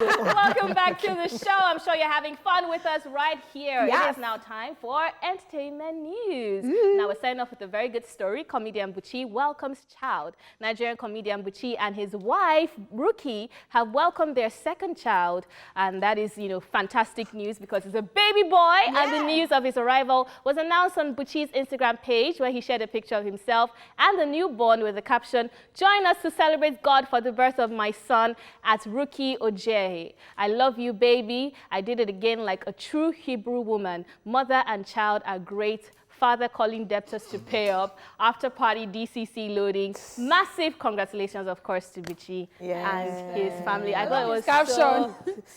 Welcome back to the show. I'm sure you're having fun with us right here. Yes. It is now time for entertainment news. Now we're starting off with a very good story. Comedian Buchi welcomes child. Nigerian comedian Buchi and his wife, Ruki, have welcomed their second child. And that is, fantastic news because it's a baby boy. Yeah. And the news of his arrival was announced on Buchi's Instagram page, where he shared a picture of himself and the newborn with the caption, "Join us to celebrate God for the birth of my son at Ruki Oje. I love you, baby. I did it again like a true Hebrew woman. Mother and child are great. Father calling debtors to pay up. After party DCC loading. Massive congratulations, of course, to Buchi and his family. I thought it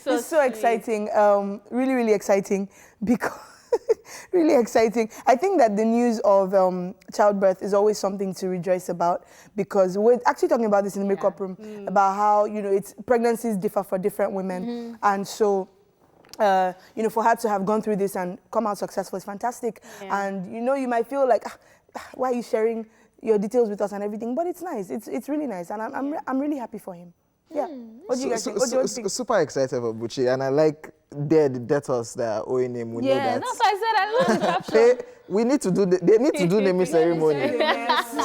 was so exciting. Really, really exciting because really exciting. I think that the news of childbirth is always something to rejoice about, because we're actually talking about this in the makeup room about how pregnancies differ for different women, and so for her to have gone through this and come out successful is fantastic. And you might feel like, why are you sharing your details with us and everything? But it's nice. It's really nice, and I'm really happy for him. Yeah. What do you guys think? Super excited about Buchi, and I like the debtors that are owing him. We know that. That's why I said I love the caption. We need to do. They need to do naming ceremony.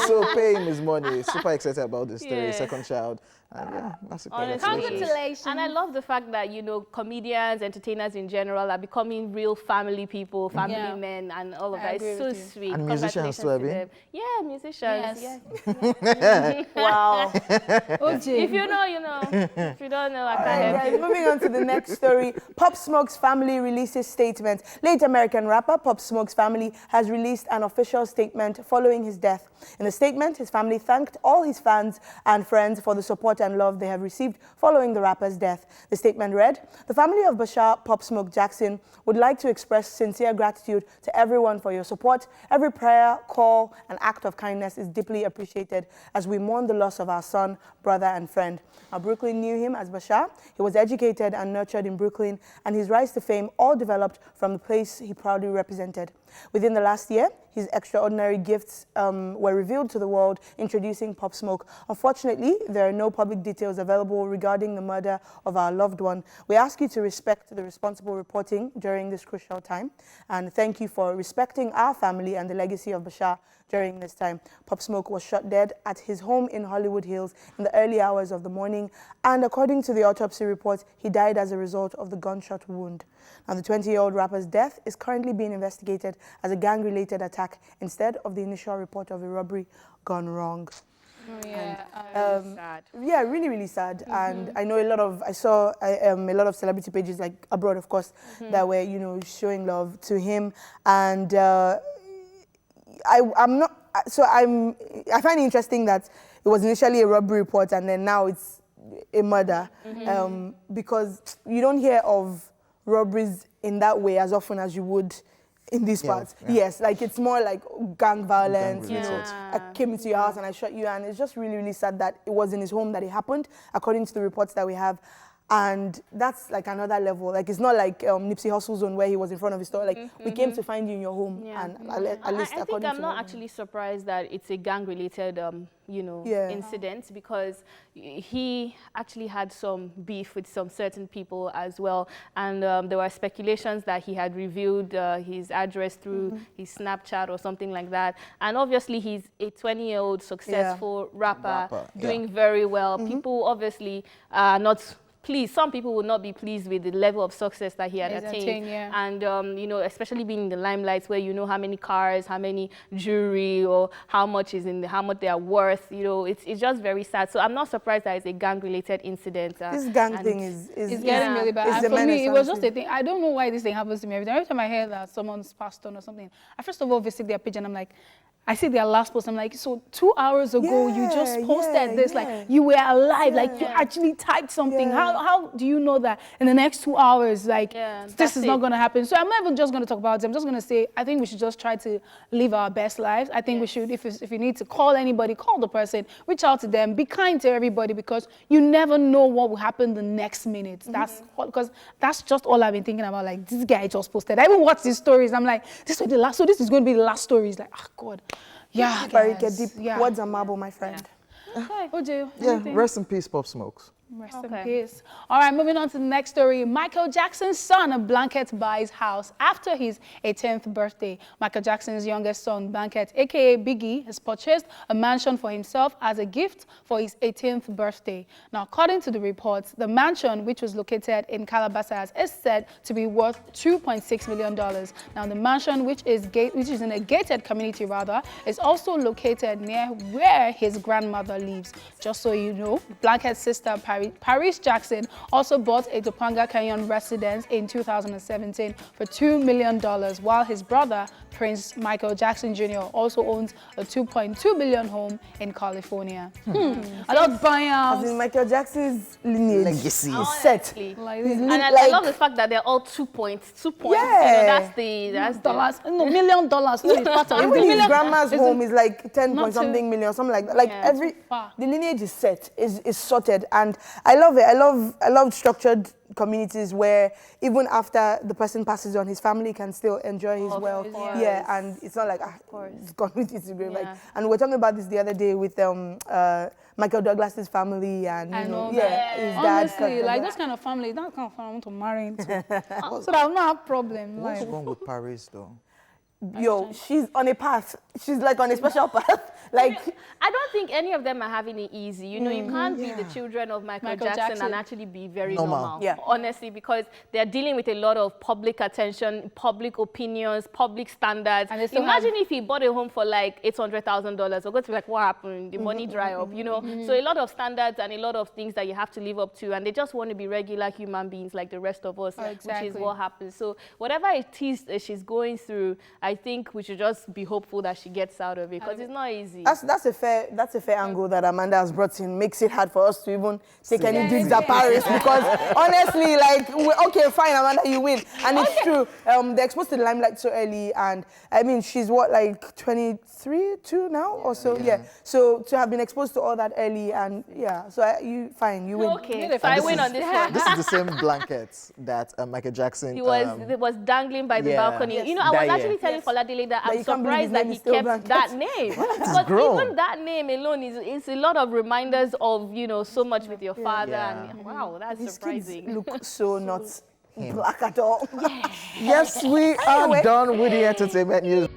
So pay him his money. Super excited about this story. Second child. And that's a congratulations. And I love the fact that comedians, entertainers in general are becoming real family people, family men, and all of that. It's so sweet. And musicians too, Abby? Yeah, musicians. Yes. Wow. If you know, you know. If you don't know, I can't help you. Moving on to the next story. Pop Smoke's family releases statement. Late American rapper Pop Smoke's family has released an official statement following his death. In the statement, his family thanked all his fans and friends for the support and love they have received following the rapper's death. The statement read, "The family of Bashar Pop Smoke Jackson would like to express sincere gratitude to everyone for your support. Every prayer, call, and act of kindness is deeply appreciated as we mourn the loss of our son, brother, and friend." Now, Brooklyn knew him as Bashar. He was educated and nurtured in Brooklyn, and his rise to fame all developed from the place he proudly represented. Within the last year, his extraordinary gifts were revealed to the world, introducing Pop Smoke. Unfortunately, there are no public details available regarding the murder of our loved one. We ask you to respect the responsible reporting during this crucial time, and thank you for respecting our family and the legacy of Bashar during this time. Pop Smoke was shot dead at his home in Hollywood Hills in the early hours of the morning, and according to the autopsy report, he died as a result of the gunshot wound. Now, the 20-year-old rapper's death is currently being investigated as a gang-related attack instead of the initial report of a robbery gone wrong. Sad. Yeah, really, really sad. And I know I saw a lot of celebrity pages, like abroad, of course, that were, showing love to him. And I find it interesting that it was initially a robbery report and then now it's a murder, because you don't hear of robberies in that way as often as you would in these parts. Yeah. Yes, like it's more like gang violence, I came into your house and I shot you, and it's just really, really sad that it was in his home that it happened, according to the reports that we have. And that's like another level. Like, it's not like Nipsey Hussle's Zone where he was in front of his store. Like, we came to find you in your home. And at least I think I'm not actually surprised that it's a gang-related, incident, because he actually had some beef with some certain people as well. And there were speculations that he had revealed his address through his Snapchat or something like that. And obviously, he's a 20-year-old successful rapper doing very well. People obviously are not pleased. Some people would not be pleased with the level of success that he had attained. And, especially being in the limelight where you know how many cars, how many jewelry, or how much they are worth, it's just very sad. So I'm not surprised that it's a gang-related incident. This gang thing is getting really bad. And for me, it was just a thing. I don't know why this thing happens to me every time. Every time I hear that someone's passed on or something, I first of all visit their page and I'm like, I see their last post. I'm like, so 2 hours ago, you just posted this, like you were alive, like you actually typed something. How do you know that in the next 2 hours, like this is not going to happen? So I'm not even just going to talk about it. I'm just going to say, I think we should just try to live our best lives. I think we should, if you need to call anybody, call the person, reach out to them, be kind to everybody, because you never know what will happen the next minute. Because that's just all I've been thinking about. Like, this guy just posted. I even watched his stories. I'm like, this is the last. So this is going to be the last story. It's like, oh God. Yeah, very get deep. Words are marble, my friend. Okay. OJ, rest in peace, Pop Smokes. Rest in peace. All right, moving on to the next story. Michael Jackson's son, Blanket, buys house after his 18th birthday. Michael Jackson's youngest son, Blanket, a.k.a. Bigi, has purchased a mansion for himself as a gift for his 18th birthday. Now, according to the reports, the mansion, which was located in Calabasas, is said to be worth $2.6 million. Now, the mansion, which is in a gated community, is also located near where his grandmother lives. Just so you know, Blanket's sister, Paris Jackson, also bought a Topanga Canyon residence in 2017 for $2 million, while his brother, Prince Michael Jackson Jr., also owns a $2.2 billion home in California. I love buying house. As in Michael Jackson's lineage. Legacy. Is set. Like, And I love the fact that they're all 2 points. 2 points. Yeah. You know, that's dollars. No, $1 million. No, it's part of Even his grandma's home is like 10 Not point something too- million, something like that. Like Yeah, the far. lineage is set, is sorted, and I love it. I love structured communities where even after the person passes on, his family can still enjoy his wealth. course. Yeah, and it's not like it's gone with his grave. Like, Yeah. and we were talking about this the other day with Michael Douglas's family and I know his dad. Honestly, like this kind of family, that kind of family I want to marry into. So that I will not have a problem. What's Like, wrong with Paris, though? Yo, she's on a path. She's like on a special path. Like, I don't think any of them are having it easy. You know, you can't be the children of Michael Jackson and actually be very normal. Yeah. Honestly, because they're dealing with a lot of public attention, public opinions, public standards. And they still Imagine if he bought a home for like $800,000. We're going to be like, what happened? The money dry up, you know? So a lot of standards and a lot of things that you have to live up to. And they just want to be regular human beings like the rest of us, which is what happens. So whatever it is that she's going through, I think we should just be hopeful that she gets out of it, because it's not easy. that's a fair angle that Amanda has brought in. Makes it hard for us to even take any digs at Paris, because honestly, like, okay, fine, Amanda, you win, and it's true. They're exposed to the limelight so early, and I mean, she's what, like 23, 2 now or so, yeah. So to have been exposed to all that early, and so you win. Okay, so I win on this one. This is the same blanket that Michael Jackson. He was dangling by the balcony. Yes. You know, I was That actually year. telling Foladele that I'm you can't believe his surprised that name he is still kept Blanket. that name. Because grown. even that name alone is a lot of reminders of, you know, so much with your father. Yeah. And wow, that's His surprising. kids look so not black at all. Yes, we are done with the entertainment news.